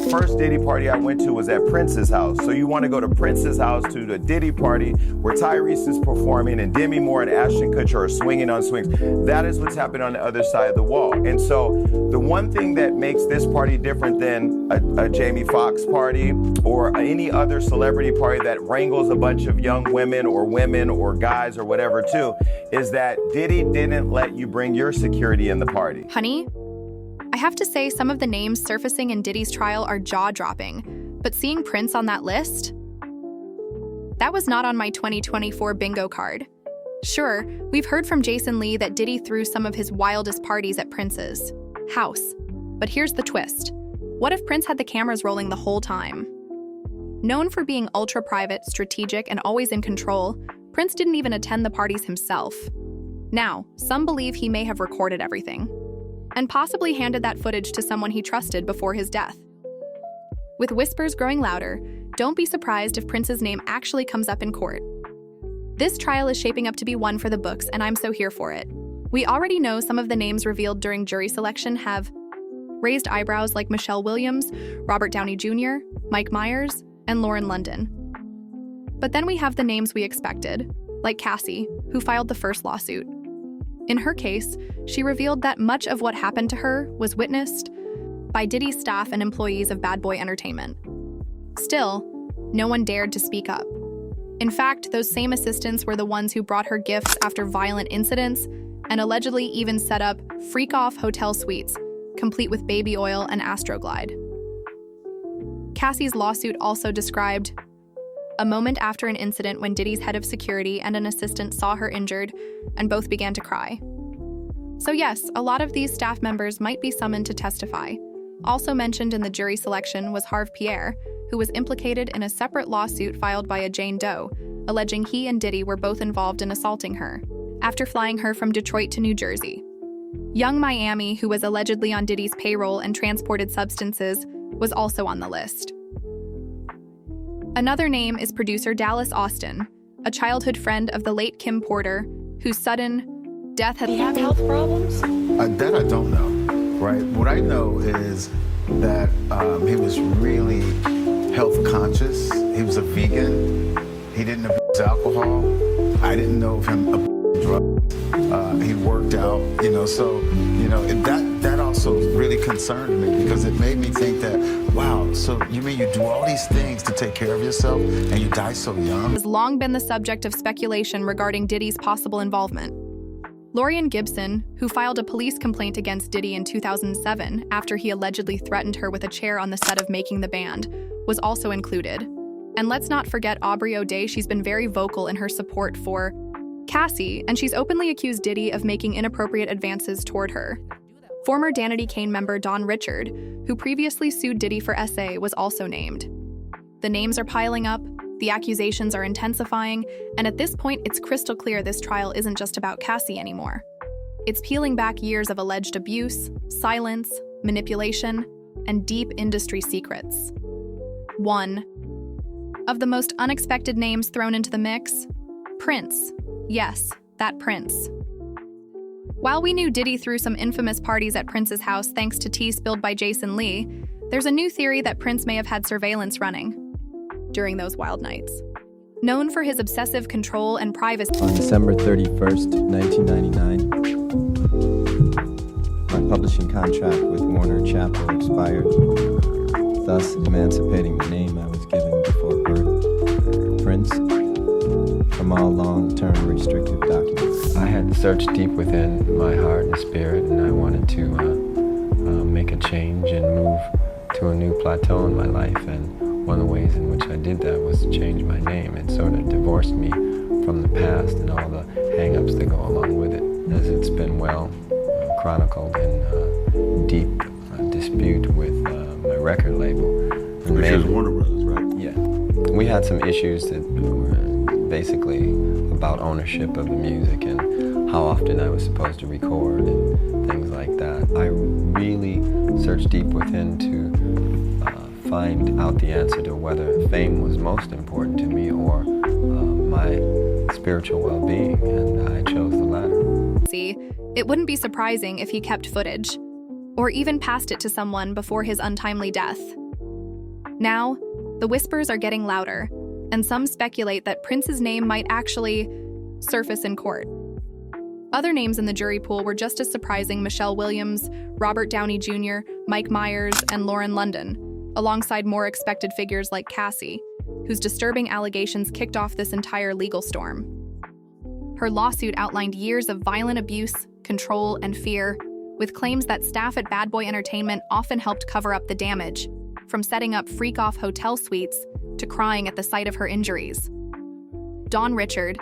first Diddy party I went to was at Prince's house. So you want to go to Prince's house to the Diddy party where Tyrese is performing and Demi Moore and Ashton Kutcher are swinging on swings. That is what's happening on the other side of the wall. And so the one thing that makes this party different than a Jamie Foxx party or any other celebrity party that wrangles a bunch of young women or guys or whatever too, is that Diddy didn't let you bring your security in the party. Honey, I have to say some of the names surfacing in Diddy's trial are jaw-dropping, but seeing Prince on that list? That was not on my 2024 bingo card. Sure, we've heard from Jason Lee that Diddy threw some of his wildest parties at Prince's house. But here's the twist. What if Prince had the cameras rolling the whole time? Known for being ultra-private, strategic, and always in control, Prince didn't even attend the parties himself. Now, some believe he may have recorded everything, and possibly handed that footage to someone he trusted before his death. With whispers growing louder, don't be surprised if Prince's name actually comes up in court. This trial is shaping up to be one for the books, and I'm so here for it. We already know some of the names revealed during jury selection have raised eyebrows, like Michelle Williams, Robert Downey Jr., Mike Myers, and Lauren London. But then we have the names we expected, like Cassie, who filed the first lawsuit. In her case, she revealed that much of what happened to her was witnessed by Diddy's staff and employees of Bad Boy Entertainment. Still, no one dared to speak up. In fact, those same assistants were the ones who brought her gifts after violent incidents and allegedly even set up freak-off hotel suites, complete with baby oil and Astroglide. Cassie's lawsuit also described a moment after an incident when Diddy's head of security and an assistant saw her injured, and both began to cry. So yes, a lot of these staff members might be summoned to testify. Also mentioned in the jury selection was Harve Pierre, who was implicated in a separate lawsuit filed by a Jane Doe, alleging he and Diddy were both involved in assaulting her, after flying her from Detroit to New Jersey. Young Miami, who was allegedly on Diddy's payroll and transported substances, was also on the list. Another name is producer Dallas Austin, a childhood friend of the late Kim Porter, whose sudden death had... He had health problems? That I don't know, right? What I know is that he was really health conscious. He was a vegan. He didn't abuse alcohol. I didn't know of him abusing drugs. He worked out, so, that also really concerned me because it made me think that, wow, so you mean you do all these things to take care of yourself and you die so young? Has long been the subject of speculation regarding Diddy's possible involvement. Lorian Gibson, who filed a police complaint against Diddy in 2007 after he allegedly threatened her with a chair on the set of Making the Band, was also included. And let's not forget Aubrey O'Day. She's been very vocal in her support for Cassie, and she's openly accused Diddy of making inappropriate advances toward her. Former Danity Kane member Don Richard, who previously sued Diddy for SA, was also named. The names are piling up, the accusations are intensifying, and at this point it's crystal clear this trial isn't just about Cassie anymore. It's peeling back years of alleged abuse, silence, manipulation, and deep industry secrets. One of the most unexpected names thrown into the mix? Prince. Yes, that Prince. While we knew Diddy threw some infamous parties at Prince's house thanks to tea spilled by Jason Lee, there's a new theory that Prince may have had surveillance running during those wild nights. Known for his obsessive control and privacy. On December 31st, 1999, my publishing contract with Warner Chappell expired, thus emancipating the name I was given before birth, Prince, from all long-term restrictive documents. I had searched deep within my heart and spirit, and I wanted to make a change and move to a new plateau in my life. And one of the ways in which I did that was to change my name. It sort of divorced me from the past and all the hang-ups that go along with it, as it's been well chronicled in deep dispute with my record label. Which is Warner Brothers, right? Yeah. We had some issues that were basically about ownership of the music and how often I was supposed to record and things like that. I really searched deep within to find out the answer to whether fame was most important to me or my spiritual well-being, and I chose the latter. See, it wouldn't be surprising if he kept footage, or even passed it to someone before his untimely death. Now, the whispers are getting louder, and some speculate that Prince's name might actually surface in court. Other names in the jury pool were just as surprising: Michelle Williams, Robert Downey Jr., Mike Myers, and Lauren London, alongside more expected figures like Cassie, whose disturbing allegations kicked off this entire legal storm. Her lawsuit outlined years of violent abuse, control, and fear, with claims that staff at Bad Boy Entertainment often helped cover up the damage, from setting up freak-off hotel suites to crying at the sight of her injuries. Dawn Richard,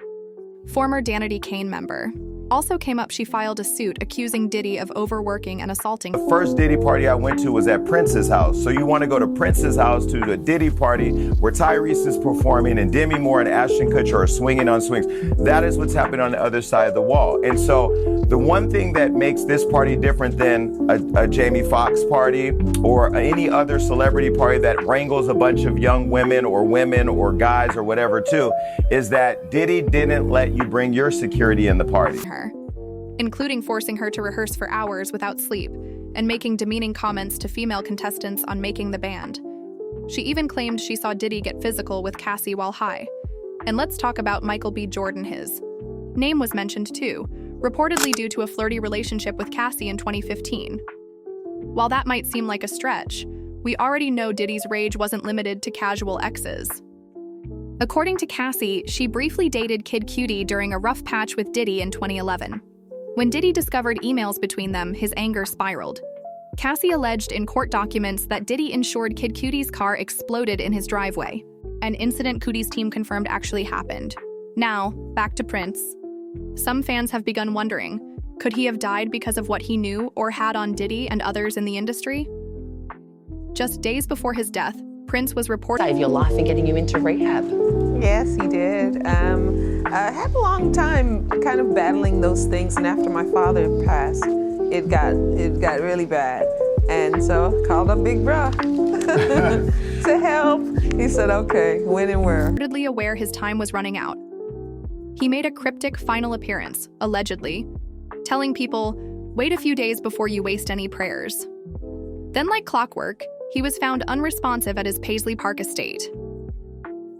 former Danity Kane member, also came up. She filed a suit accusing Diddy of overworking and assaulting. The first Diddy party I went to was at Prince's house. So you want to go to Prince's house to the Diddy party where Tyrese is performing and Demi Moore and Ashton Kutcher are swinging on swings. That is what's happening on the other side of the wall. And so the one thing that makes this party different than a Jamie Foxx party or any other celebrity party that wrangles a bunch of young women or guys or whatever too, is that Diddy didn't let you bring your security in the party. Her, including forcing her to rehearse for hours without sleep and making demeaning comments to female contestants on making the band. She even claimed she saw Diddy get physical with Cassie while high. And let's talk about Michael B. Jordan. His name was mentioned too, reportedly due to a flirty relationship with Cassie in 2015. While that might seem like a stretch, we already know Diddy's rage wasn't limited to casual exes. According to Cassie, she briefly dated Kid Cudi during a rough patch with Diddy in 2011. When Diddy discovered emails between them, his anger spiraled. Cassie alleged in court documents that Diddy ensured Kid Cudi's car exploded in his driveway, an incident Cudi's team confirmed actually happened. Now, back to Prince. Some fans have begun wondering, could he have died because of what he knew or had on Diddy and others in the industry? Just days before his death, Prince was reported Save your life and getting you into rehab. Yes, he did. I had a long time kind of battling those things, and after my father passed, it got really bad. And so I called up Big Bruh to help. He said, okay, when and where. Reportedly aware his time was running out. He made a cryptic final appearance, allegedly, telling people, wait a few days before you waste any prayers. Then, like clockwork, he was found unresponsive at his Paisley Park estate.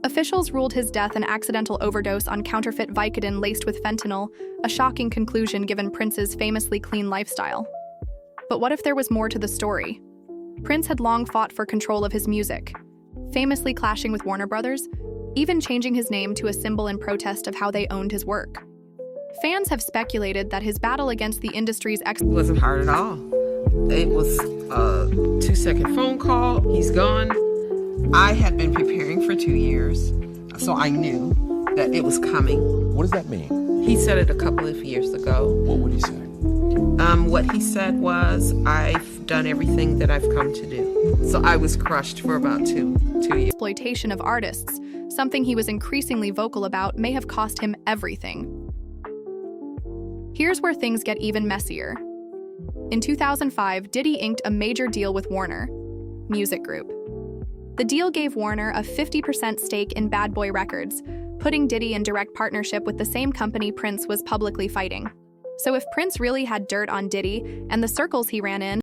Officials ruled his death an accidental overdose on counterfeit Vicodin laced with fentanyl, a shocking conclusion given Prince's famously clean lifestyle. But what if there was more to the story? Prince had long fought for control of his music, famously clashing with Warner Brothers, even changing his name to a symbol in protest of how they owned his work. Fans have speculated that his battle against the industry's It wasn't hard at all. It was a 2-second phone call, he's gone. I had been preparing for 2 years, so I knew that it was coming. What does that mean? He said it a couple of years ago. What would he say? What he said was, I've done everything that I've come to do. So I was crushed for about two years. Exploitation of artists, something he was increasingly vocal about, may have cost him everything. Here's where things get even messier. In 2005, Diddy inked a major deal with Warner Music Group. The deal gave Warner a 50% stake in Bad Boy Records, putting Diddy in direct partnership with the same company Prince was publicly fighting. So if Prince really had dirt on Diddy and the circles he ran in,